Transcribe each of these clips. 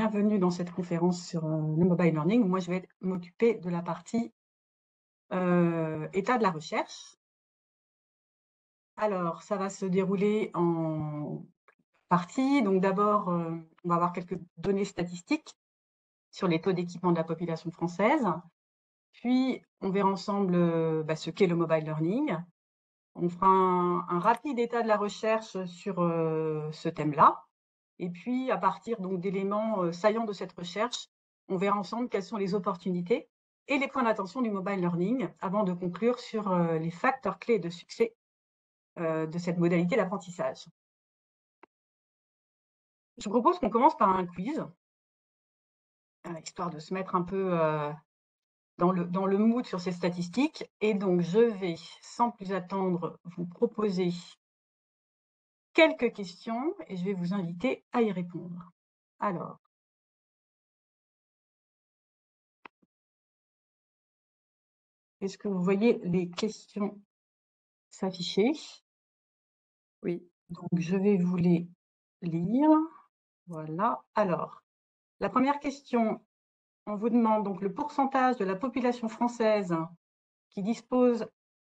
bienvenue dans cette conférence sur le mobile learning. Moi, je vais m'occuper de la partie état de la recherche. Alors, ça va se dérouler en parties. Donc d'abord, on va avoir quelques données statistiques sur les taux d'équipement de la population française. Puis, on verra ensemble ce qu'est le mobile learning. On fera un rapide état de la recherche sur ce thème-là. Et puis, à partir d'éléments saillants de cette recherche, on verra ensemble quelles sont les opportunités et les points d'attention du mobile learning avant de conclure sur les facteurs clés de succès de cette modalité d'apprentissage. Je vous propose qu'on commence par un quiz, histoire de se mettre un peu dans le mood sur ces statistiques. Et donc, je vais, sans plus attendre, vous proposer quelques questions et je vais vous inviter à y répondre. Alors, est-ce que vous voyez les questions s'afficher? Oui. Donc, je vais vous les lire. Voilà. Alors, la première question, on vous demande donc le pourcentage de la population française qui dispose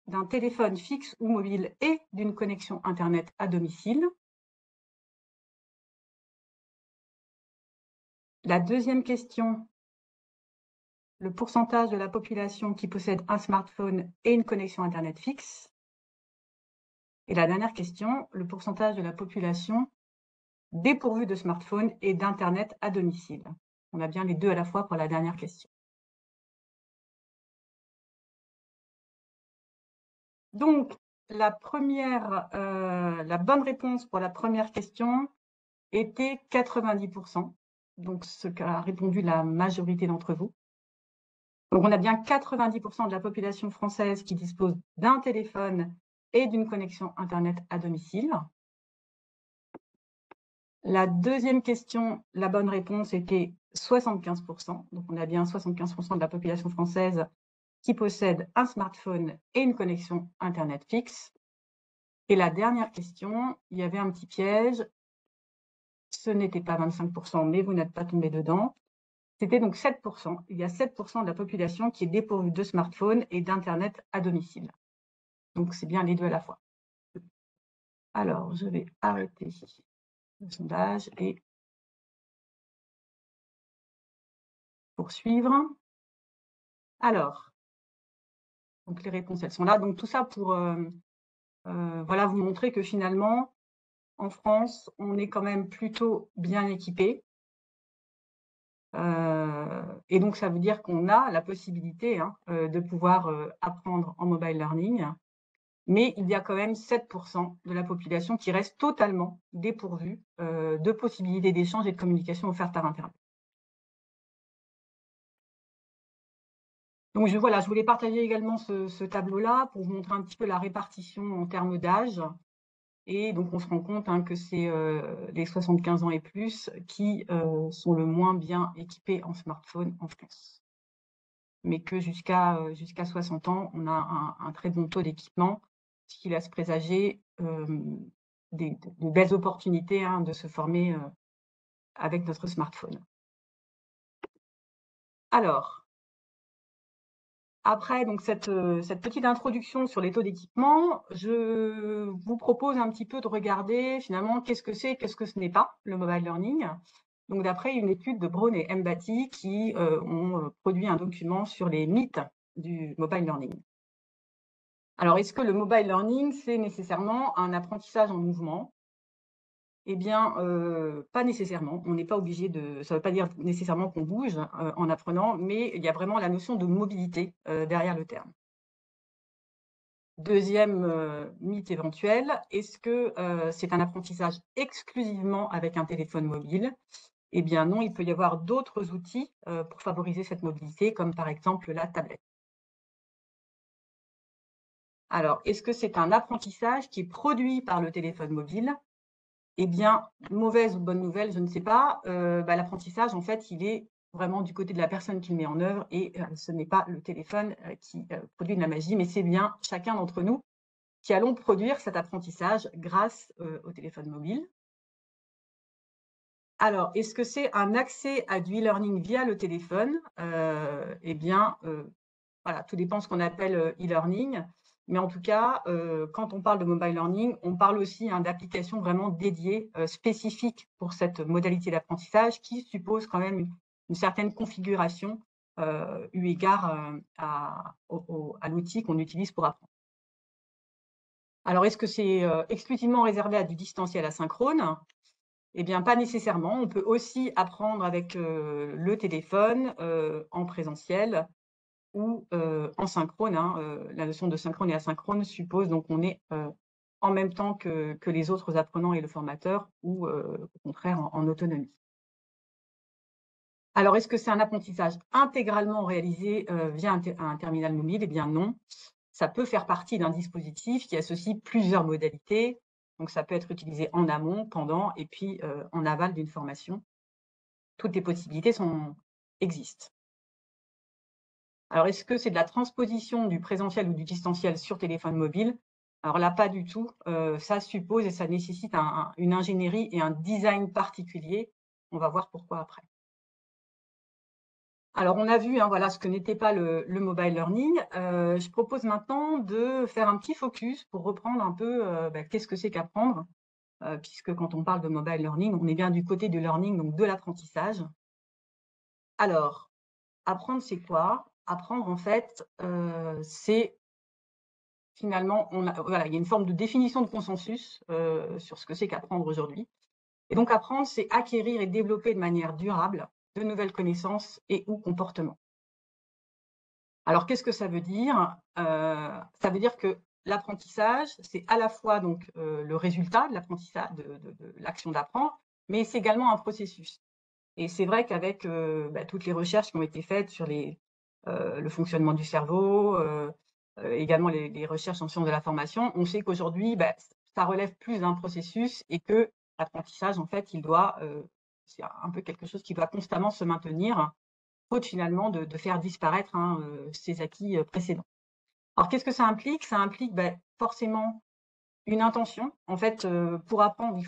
d'un téléphone fixe ou mobile et d'une connexion Internet à domicile. La deuxième question, le pourcentage de la population qui possède un smartphone et une connexion Internet fixe. Et la dernière question, le pourcentage de la population dépourvue de smartphone et d'Internet à domicile. On a bien les deux à la fois pour la dernière question. Donc, la bonne réponse pour la première question était 90%, donc ce qu'a répondu la majorité d'entre vous. Donc, on a bien 90% de la population française qui dispose d'un téléphone et d'une connexion Internet à domicile. La deuxième question, la bonne réponse était 75%. Donc, on a bien 75% de la population française qui possède un smartphone et une connexion Internet fixe. Et la dernière question, il y avait un petit piège. Ce n'était pas 25%, mais vous n'êtes pas tombé dedans. C'était donc 7%. Il y a 7% de la population qui est dépourvue de smartphone et d'Internet à domicile. Donc, c'est bien les deux à la fois. Alors, je vais arrêter le sondage et poursuivre. Alors, donc les réponses, elles sont là. Donc, tout ça pour voilà, vous montrer que finalement, en France, on est quand même plutôt bien équipé. Et donc, ça veut dire qu'on a la possibilité de pouvoir apprendre en mobile learning. Mais il y a quand même 7% de la population qui reste totalement dépourvue de possibilités d'échange et de communication offertes par Internet. Donc, je voulais partager également ce tableau-là pour vous montrer un petit peu la répartition en termes d'âge. Et donc, on se rend compte que c'est les 75 ans et plus qui sont le moins bien équipés en smartphone en France. Mais que jusqu'à 60 ans, on a un très bon taux d'équipement, ce qui laisse présager de belles opportunités de se former avec notre smartphone. Alors, après donc cette petite introduction sur les taux d'équipement, je vous propose un petit peu de regarder finalement qu'est-ce que c'est, qu'est-ce que ce n'est pas le mobile learning. Donc d'après une étude de Braun et Mbati qui ont produit un document sur les mythes du mobile learning. Alors, est-ce que le mobile learning, c'est nécessairement un apprentissage en mouvement? Eh bien, pas nécessairement. On n'est pas obligé de. Ça ne veut pas dire nécessairement qu'on bouge en apprenant, mais il y a vraiment la notion de mobilité derrière le terme. Deuxième mythe éventuel, est-ce que c'est un apprentissage exclusivement avec un téléphone mobile? Eh bien non, il peut y avoir d'autres outils pour favoriser cette mobilité, comme par exemple la tablette. Alors, est-ce que c'est un apprentissage qui est produit par le téléphone mobile? Eh bien, mauvaise ou bonne nouvelle, je ne sais pas. L'apprentissage, en fait, il est vraiment du côté de la personne qui le met en œuvre et ce n'est pas le téléphone qui produit de la magie, mais c'est bien chacun d'entre nous qui allons produire cet apprentissage grâce au téléphone mobile. Alors, est-ce que c'est un accès à du e-learning via le téléphone? Eh bien, voilà, tout dépend ce qu'on appelle, e-learning. Mais en tout cas, quand on parle de mobile learning, on parle aussi, hein, d'applications vraiment dédiées, spécifiques pour cette modalité d'apprentissage qui suppose quand même une certaine configuration, eu égard, à l'outil qu'on utilise pour apprendre. Alors est-ce que c'est, exclusivement réservé à du distanciel asynchrone? Eh bien, pas nécessairement. On peut aussi apprendre avec, le téléphone, en présentiel ou, en synchrone, hein. La notion de synchrone et asynchrone suppose donc qu'on est, en même temps que les autres apprenants et le formateur ou, au contraire en autonomie. Alors est-ce que c'est un apprentissage intégralement réalisé, via un terminal mobile? Eh bien non. Ça peut faire partie d'un dispositif qui associe plusieurs modalités. Donc ça peut être utilisé en amont, pendant et puis, en aval d'une formation. Toutes les possibilités existent. Alors, est-ce que c'est de la transposition du présentiel ou du distanciel sur téléphone mobile? Alors là, pas du tout. Ça suppose et ça nécessite une ingénierie et un design particulier. On va voir pourquoi après. Alors, on a vu, hein, voilà, ce que n'était pas le mobile learning. Je propose maintenant de faire un petit focus pour reprendre un peu, qu'est-ce que c'est qu'apprendre? Puisque quand on parle de mobile learning, on est bien du côté du learning, donc de l'apprentissage. Alors, apprendre, c'est quoi? Apprendre, en fait, c'est finalement, voilà, il y a une forme de définition de consensus, sur ce que c'est qu'apprendre aujourd'hui. Et donc apprendre, c'est acquérir et développer de manière durable de nouvelles connaissances et ou comportements. Alors qu'est-ce que ça veut dire? Ça veut dire que l'apprentissage, c'est à la fois donc, le résultat de l'apprentissage de l'action d'apprendre, mais c'est également un processus. Et c'est vrai qu'avec, toutes les recherches qui ont été faites sur le fonctionnement du cerveau, également les recherches en sciences de la formation, on sait qu'aujourd'hui, ça relève plus d'un processus et que l'apprentissage, en fait, c'est un peu quelque chose qui doit constamment se maintenir, faute finalement de faire disparaître, hein, ses acquis, précédents. Alors qu'est-ce que ça implique? Ça implique, forcément une intention. En fait, pour apprendre,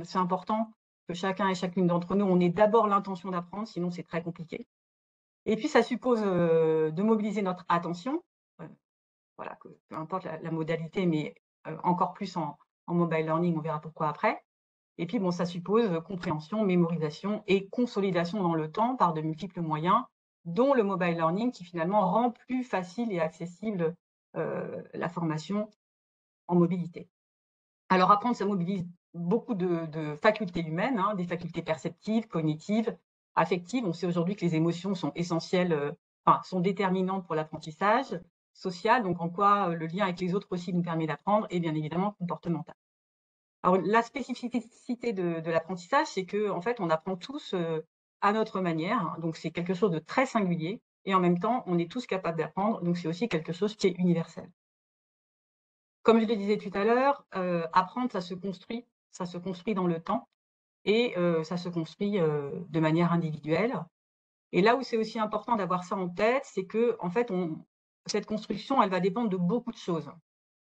c'est important que chacun et chacune d'entre nous, on ait d'abord l'intention d'apprendre, sinon c'est très compliqué. Et puis ça suppose, de mobiliser notre attention, heu, voilà, que peu importe la modalité, mais, encore plus en mobile learning, on verra pourquoi après. Et puis bon, ça suppose, compréhension, mémorisation et consolidation dans le temps par de multiples moyens, dont le mobile learning qui finalement rend plus facile et accessible, la formation en mobilité. Alors apprendre, ça mobilise beaucoup de facultés humaines, hein, des facultés perceptives, cognitives, affectives. On sait aujourd'hui que les émotions sont essentielles, sont déterminantes pour l'apprentissage, social, donc en quoi, le lien avec les autres aussi nous permet d'apprendre et bien évidemment comportemental. Alors la spécificité de l'apprentissage, c'est qu'en fait, on apprend tous, à notre manière, hein, donc c'est quelque chose de très singulier et en même temps, on est tous capables d'apprendre, donc c'est aussi quelque chose qui est universel. Comme je le disais tout à l'heure, apprendre, ça se construit dans le temps et ça se construit, de manière individuelle. Et là où c'est aussi important d'avoir ça en tête, c'est qu'en fait, cette construction, elle va dépendre de beaucoup de choses.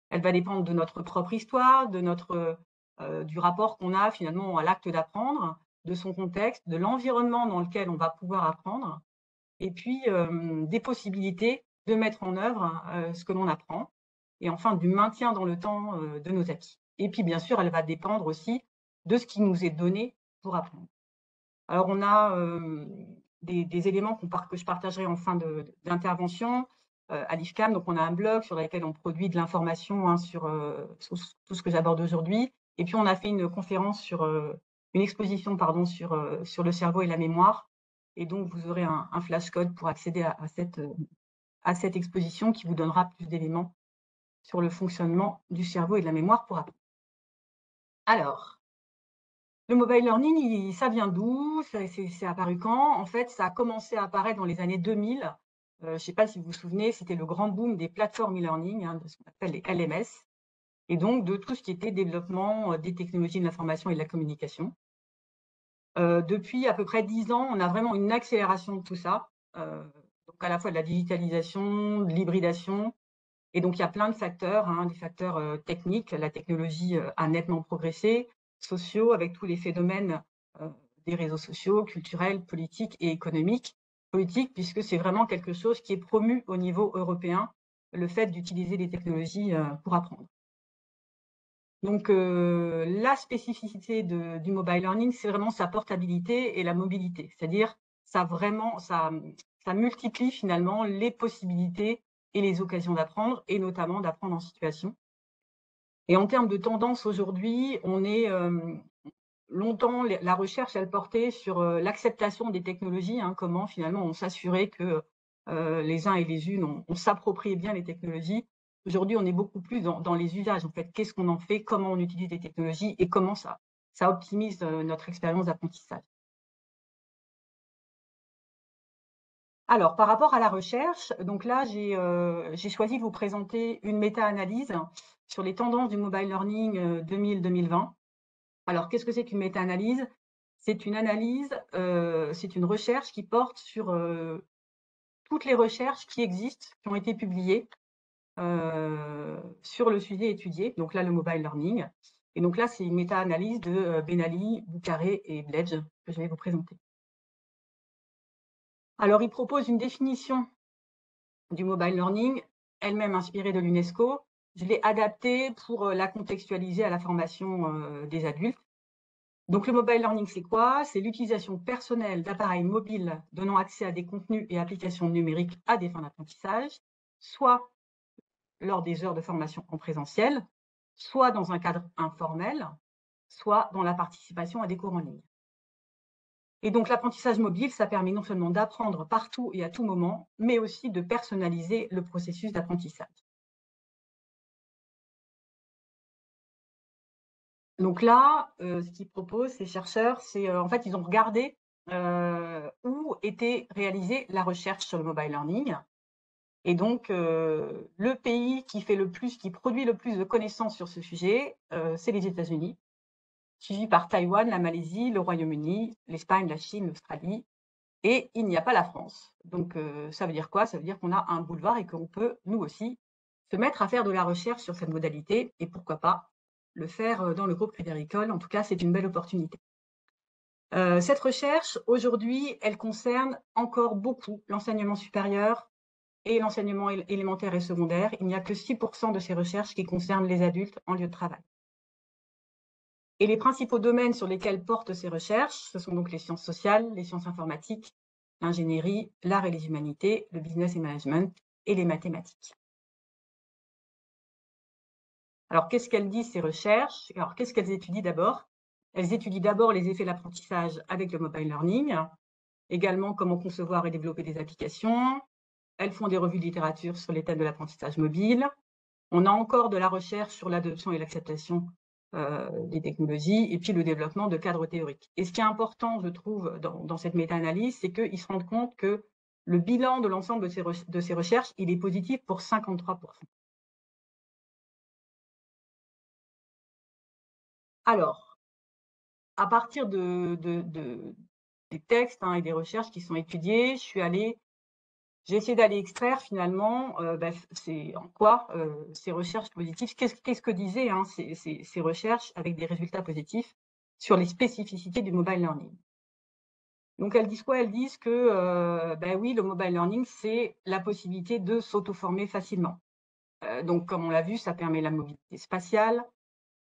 Elle va dépendre de notre propre histoire, du rapport qu'on a finalement à l'acte d'apprendre, de son contexte, de l'environnement dans lequel on va pouvoir apprendre et puis, des possibilités de mettre en œuvre, ce que l'on apprend et enfin du maintien dans le temps, de nos acquis. Et puis bien sûr, elle va dépendre aussi de ce qui nous est donné pour apprendre. Alors on a, des éléments que je partagerai en fin d'intervention, à l'IFCAM. Donc on a un blog sur lequel on produit de l'information, hein, sur tout ce que j'aborde aujourd'hui. Et puis on a fait une exposition pardon, sur le cerveau et la mémoire. Et donc vous aurez un flashcode pour accéder à cette exposition qui vous donnera plus d'éléments sur le fonctionnement du cerveau et de la mémoire pour apprendre. Alors, le mobile learning, ça vient d'où? C'est apparu quand? En fait, ça a commencé à apparaître dans les années 2000. Je ne sais pas si vous vous souvenez, c'était le grand boom des plateformes e-learning, hein, de ce qu'on appelle les LMS et donc de tout ce qui était développement, des technologies de l'information et de la communication. Depuis à peu près 10 ans, on a vraiment une accélération de tout ça, donc à la fois de la digitalisation, de l'hybridation et donc il y a plein de facteurs, hein, des facteurs, techniques. La technologie, a nettement progressé, sociaux avec tous les phénomènes, heu, des réseaux sociaux, culturels, politiques et économiques. Politique, puisque c'est vraiment quelque chose qui est promu au niveau européen, le fait d'utiliser les technologies pour apprendre. Donc, la spécificité du mobile learning, c'est vraiment sa portabilité et la mobilité. C'est-à-dire, ça multiplie finalement les possibilités et les occasions d'apprendre, et notamment d'apprendre en situation. Et en termes de tendance aujourd'hui, on est longtemps, la recherche, elle portait sur l'acceptation des technologies, hein, comment finalement on s'assurait que les uns et les unes, on s'appropriait bien les technologies. Aujourd'hui, on est beaucoup plus dans les usages, en fait. Qu'est-ce qu'on en fait, comment on utilise les technologies et comment ça optimise notre expérience d'apprentissage. Alors, par rapport à la recherche, donc là, j'ai choisi de vous présenter une méta-analyse sur les tendances du mobile learning 2000-2020. Alors, qu'est-ce que c'est qu'une méta-analyse? C'est une analyse, c'est une recherche qui porte sur toutes les recherches qui existent, qui ont été publiées sur le sujet étudié, donc là, le mobile learning. Et donc là, c'est une méta-analyse de Ben Ali, Boucaré et Bledge que je vais vous présenter. Alors, il propose une définition du mobile learning, elle-même inspirée de l'UNESCO. Je l'ai adaptée pour la contextualiser à la formation des adultes. Donc, le mobile learning, c'est quoi? C'est l'utilisation personnelle d'appareils mobiles donnant accès à des contenus et applications numériques à des fins d'apprentissage, soit lors des heures de formation en présentiel, soit dans un cadre informel, soit dans la participation à des cours en ligne. Et donc, l'apprentissage mobile, ça permet non seulement d'apprendre partout et à tout moment, mais aussi de personnaliser le processus d'apprentissage. Donc là, ce qu'ils proposent, ces chercheurs, c'est en fait, ils ont regardé où était réalisée la recherche sur le mobile learning. Et donc, le pays qui produit le plus de connaissances sur ce sujet, c'est les États-Unis, suivi par Taïwan, la Malaisie, le Royaume-Uni, l'Espagne, la Chine, l'Australie, et il n'y a pas la France. Donc, ça veut dire quoi? Ça veut dire qu'on a un boulevard et qu'on peut, nous aussi, se mettre à faire de la recherche sur cette modalité, et pourquoi pas le faire dans le groupe Crédit Agricole. En tout cas, c'est une belle opportunité. Cette recherche, aujourd'hui, elle concerne encore beaucoup l'enseignement supérieur et l'enseignement élémentaire et secondaire. Il n'y a que 6% de ces recherches qui concernent les adultes en lieu de travail. Et les principaux domaines sur lesquels portent ces recherches, ce sont donc les sciences sociales, les sciences informatiques, l'ingénierie, l'art et les humanités, le business et management et les mathématiques. Alors, qu'est-ce qu'elles disent, ces recherches? Alors, qu'est-ce qu'elles étudient d'abord? Elles étudient d'abord les effets de l'apprentissage avec le mobile learning, également comment concevoir et développer des applications. Elles font des revues de littérature sur les thèmes de l'apprentissage mobile. On a encore de la recherche sur l'adoption et l'acceptation des technologies, et puis le développement de cadres théoriques. Et ce qui est important, je trouve, dans cette méta-analyse, c'est qu'ils se rendent compte que le bilan de l'ensemble de ces recherches, il est positif pour 53%. Alors, à partir des textes et des recherches qui sont étudiés, j'ai essayé d'aller extraire finalement c'est en quoi ces recherches positives, qu'est-ce que disaient ces recherches avec des résultats positifs sur les spécificités du mobile learning. Donc elles disent quoi? Elles disent que oui, le mobile learning, c'est la possibilité de s'auto-former facilement. Donc comme on l'a vu, ça permet la mobilité spatiale,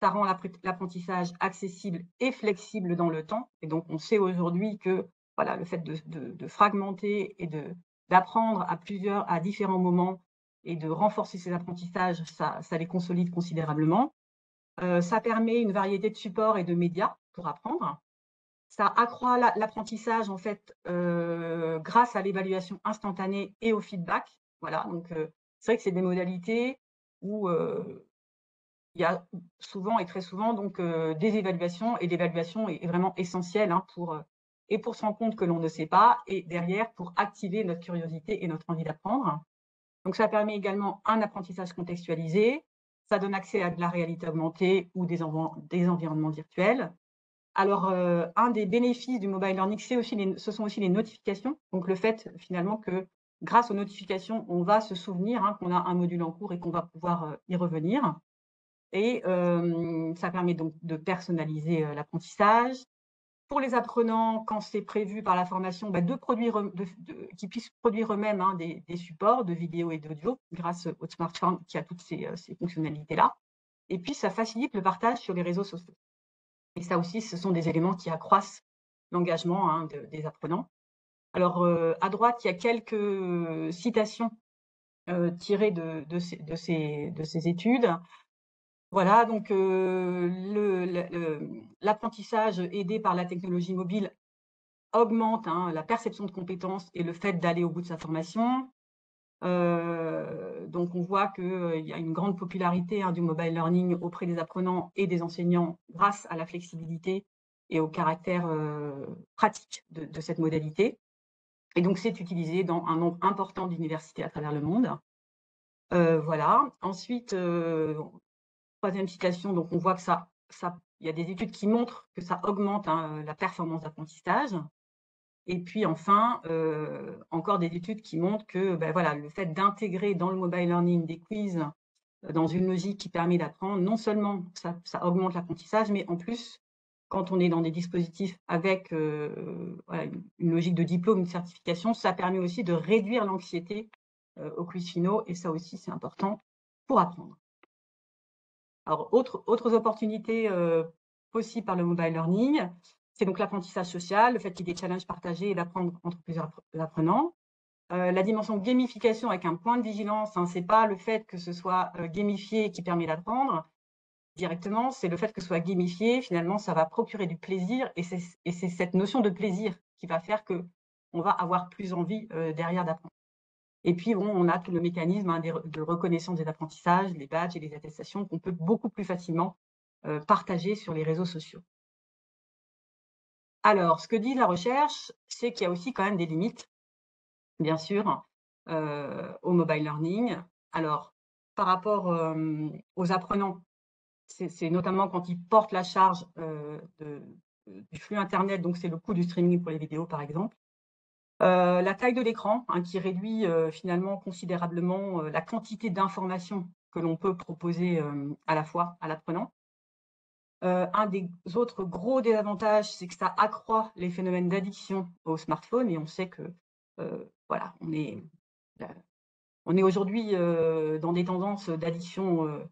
ça rend l'apprentissage accessible et flexible dans le temps. Et donc, on sait aujourd'hui que voilà, le fait de fragmenter et d'apprendre à différents moments et de renforcer ces apprentissages, ça les consolide considérablement. Ça permet une variété de supports et de médias pour apprendre. Ça accroît l'apprentissage, en fait, grâce à l'évaluation instantanée et au feedback. Voilà, donc c'est vrai que c'est des modalités où il y a souvent et très souvent donc des évaluations, et l'évaluation est vraiment essentielle pour se rendre compte que l'on ne sait pas, et derrière pour activer notre curiosité et notre envie d'apprendre. Donc ça permet également un apprentissage contextualisé, ça donne accès à de la réalité augmentée ou des environnements virtuels. Alors un des bénéfices du mobile learning, ce sont aussi les notifications. Donc le fait finalement que grâce aux notifications, on va se souvenir qu'on a un module en cours et qu'on va pouvoir y revenir. Et ça permet donc de personnaliser l'apprentissage. Pour les apprenants, quand c'est prévu par la formation, bah, de produire, qu'ils puissent produire eux-mêmes, hein, des supports de vidéo et d'audio grâce au smartphone qui a toutes ces fonctionnalités-là. Et puis ça facilite le partage sur les réseaux sociaux. Et ça aussi, ce sont des éléments qui accroissent l'engagement, hein, des apprenants. Alors, à droite, il y a quelques citations tirées de ces études. Voilà, donc l'apprentissage aidé par la technologie mobile augmente, hein, la perception de compétences et le fait d'aller au bout de sa formation. Donc on voit qu'il y a une grande popularité, hein, du mobile learning auprès des apprenants et des enseignants grâce à la flexibilité et au caractère pratique de cette modalité. Et donc c'est utilisé dans un nombre important d'universités à travers le monde. Voilà. Ensuite, troisième citation, donc on voit que il y a des études qui montrent que ça augmente, hein, la performance d'apprentissage. Et puis enfin, encore des études qui montrent que, voilà, le fait d'intégrer dans le mobile learning des quiz, dans une logique qui permet d'apprendre, non seulement ça augmente l'apprentissage, mais en plus, quand on est dans des dispositifs avec, voilà, une logique de diplôme, une certification, ça permet aussi de réduire l'anxiété, aux quiz finaux et ça aussi, c'est important pour apprendre. Alors autres opportunités, possibles par le mobile learning, c'est donc l'apprentissage social, le fait qu'il y ait des challenges partagés et d'apprendre entre plusieurs apprenants. La dimension gamification avec un point de vigilance, hein, c'est pas le fait que ce soit, gamifié qui permet d'apprendre directement, c'est le fait que ce soit gamifié, finalement, ça va procurer du plaisir et c'est cette notion de plaisir qui va faire qu'on va avoir plus envie, derrière d'apprendre. Et puis bon, on a tout le mécanisme, hein, de reconnaissance des apprentissages, les badges et les attestations qu'on peut beaucoup plus facilement partager sur les réseaux sociaux. Alors, ce que dit la recherche, c'est qu'il y a aussi quand même des limites, bien sûr, au mobile learning. Alors, par rapport aux apprenants, c'est notamment quand ils portent la charge du flux Internet, donc c'est le coût du streaming pour les vidéos, par exemple. La taille de l'écran, hein, qui réduit, finalement considérablement, la quantité d'informations que l'on peut proposer, à la fois à l'apprenant. Un des autres gros désavantages, c'est que ça accroît les phénomènes d'addiction au smartphone et on sait que, voilà, on est aujourd'hui, dans des tendances d'addiction,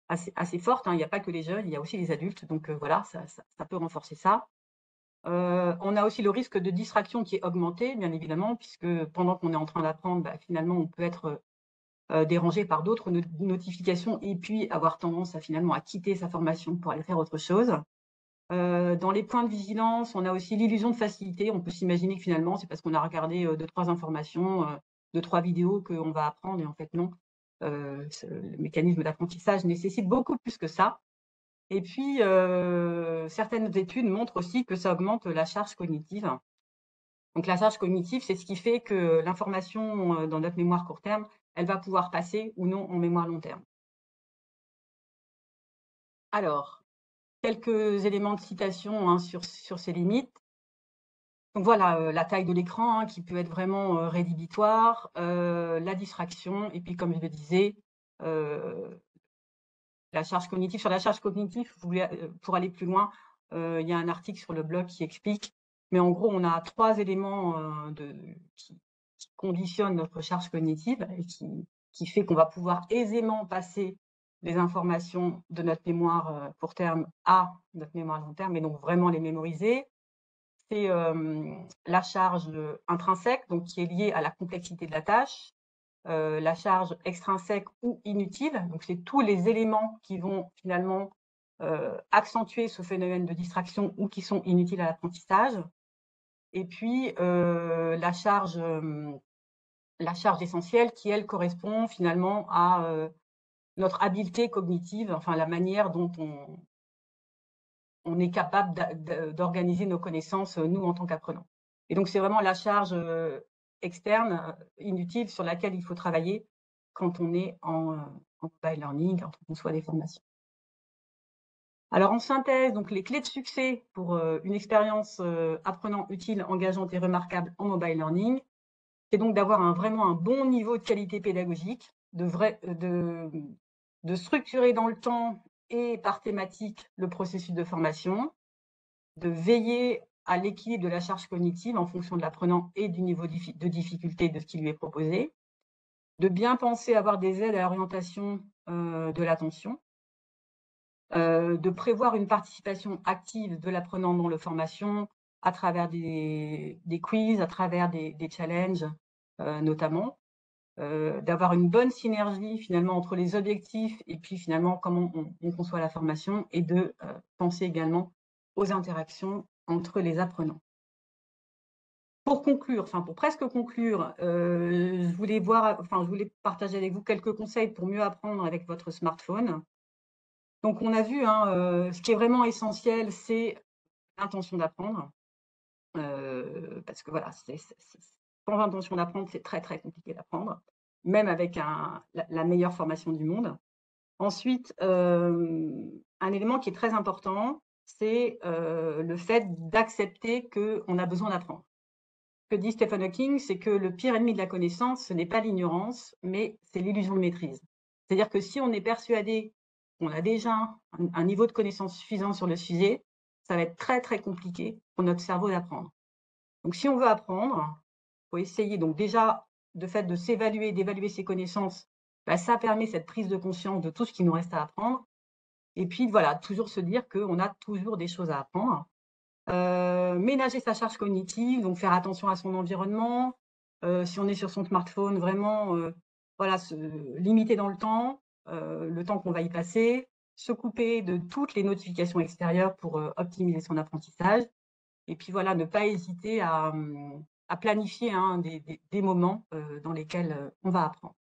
assez fortes, hein. Il n'y a pas que les jeunes, il y a aussi les adultes donc voilà, ça peut renforcer ça. On a aussi le risque de distraction qui est augmenté, bien évidemment, puisque pendant qu'on est en train d'apprendre, finalement, on peut être, dérangé par d'autres notifications et puis avoir tendance finalement à quitter sa formation pour aller faire autre chose. Dans les points de vigilance, on a aussi l'illusion de facilité. On peut s'imaginer que finalement, c'est parce qu'on a regardé, 2-3 informations, 2-3 vidéos qu'on va apprendre et en fait non. Le mécanisme d'apprentissage nécessite beaucoup plus que ça. Et puis, certaines études montrent aussi que ça augmente la charge cognitive. Donc la charge cognitive, c'est ce qui fait que l'information, dans notre mémoire court terme, elle va pouvoir passer ou non en mémoire long terme. Alors, quelques éléments de citation, hein, sur ces limites. Donc voilà, la taille de l'écran, hein, qui peut être vraiment, rédhibitoire, la distraction et puis comme je le disais, heu, la charge cognitive. Sur la charge cognitive, pour aller plus loin, il y a un article sur le blog qui explique, mais en gros, on a 3 éléments, qui conditionnent notre charge cognitive et qui fait qu'on va pouvoir aisément passer les informations de notre mémoire, court terme à notre mémoire long terme et donc vraiment les mémoriser. C'est, la charge, intrinsèque, donc qui est liée à la complexité de la tâche, la charge extrinsèque ou inutile, donc c'est tous les éléments qui vont finalement, accentuer ce phénomène de distraction ou qui sont inutiles à l'apprentissage et puis, la charge essentielle qui, elle, correspond finalement à, notre habileté cognitive, enfin la manière dont on est capable d'organiser nos connaissances, nous, en tant qu'apprenants. Et donc c'est vraiment la charge, externe, inutile sur laquelle il faut travailler quand on est en mobile learning, quand on conçoit des formations. Alors en synthèse, donc les clés de succès pour, une expérience, apprenant utile, engageante et remarquable en mobile learning, c'est donc d'avoir vraiment un bon niveau de qualité pédagogique, de structurer dans le temps et par thématique le processus de formation, de veiller à l'équilibre de la charge cognitive en fonction de l'apprenant et du niveau de difficulté de ce qui lui est proposé, de bien penser à avoir des aides à l'orientation de l'attention, de prévoir une participation active de l'apprenant dans la formation à travers des quiz, à travers des challenges notamment, d'avoir une bonne synergie finalement entre les objectifs et puis finalement comment on conçoit la formation et de penser également aux interactions entre les apprenants. Pour conclure, enfin pour presque conclure, je voulais partager avec vous quelques conseils pour mieux apprendre avec votre smartphone. Donc on a vu, hein, ce qui est vraiment essentiel, c'est l'intention d'apprendre, parce que voilà, sans intention d'apprendre, c'est très, très compliqué d'apprendre, même avec la meilleure formation du monde. Ensuite, un élément qui est très important, c'est le fait d'accepter qu'on a besoin d'apprendre. Ce que dit Stephen Hawking, c'est que le pire ennemi de la connaissance, ce n'est pas l'ignorance, mais c'est l'illusion de maîtrise. C'est-à-dire que si on est persuadé qu'on a déjà un niveau de connaissance suffisant sur le sujet, ça va être très, très compliqué pour notre cerveau d'apprendre. Donc si on veut apprendre, il faut essayer donc déjà de fait de s'évaluer, d'évaluer ses connaissances, bah, ça permet cette prise de conscience de tout ce qu'il nous reste à apprendre. Et puis voilà, toujours se dire qu'on a toujours des choses à apprendre. Ménager sa charge cognitive, donc faire attention à son environnement. Si on est sur son smartphone, vraiment, voilà, se limiter dans le temps qu'on va y passer, se couper de toutes les notifications extérieures pour optimiser son apprentissage. Et puis voilà, ne pas hésiter à planifier hein, des moments dans lesquels on va apprendre.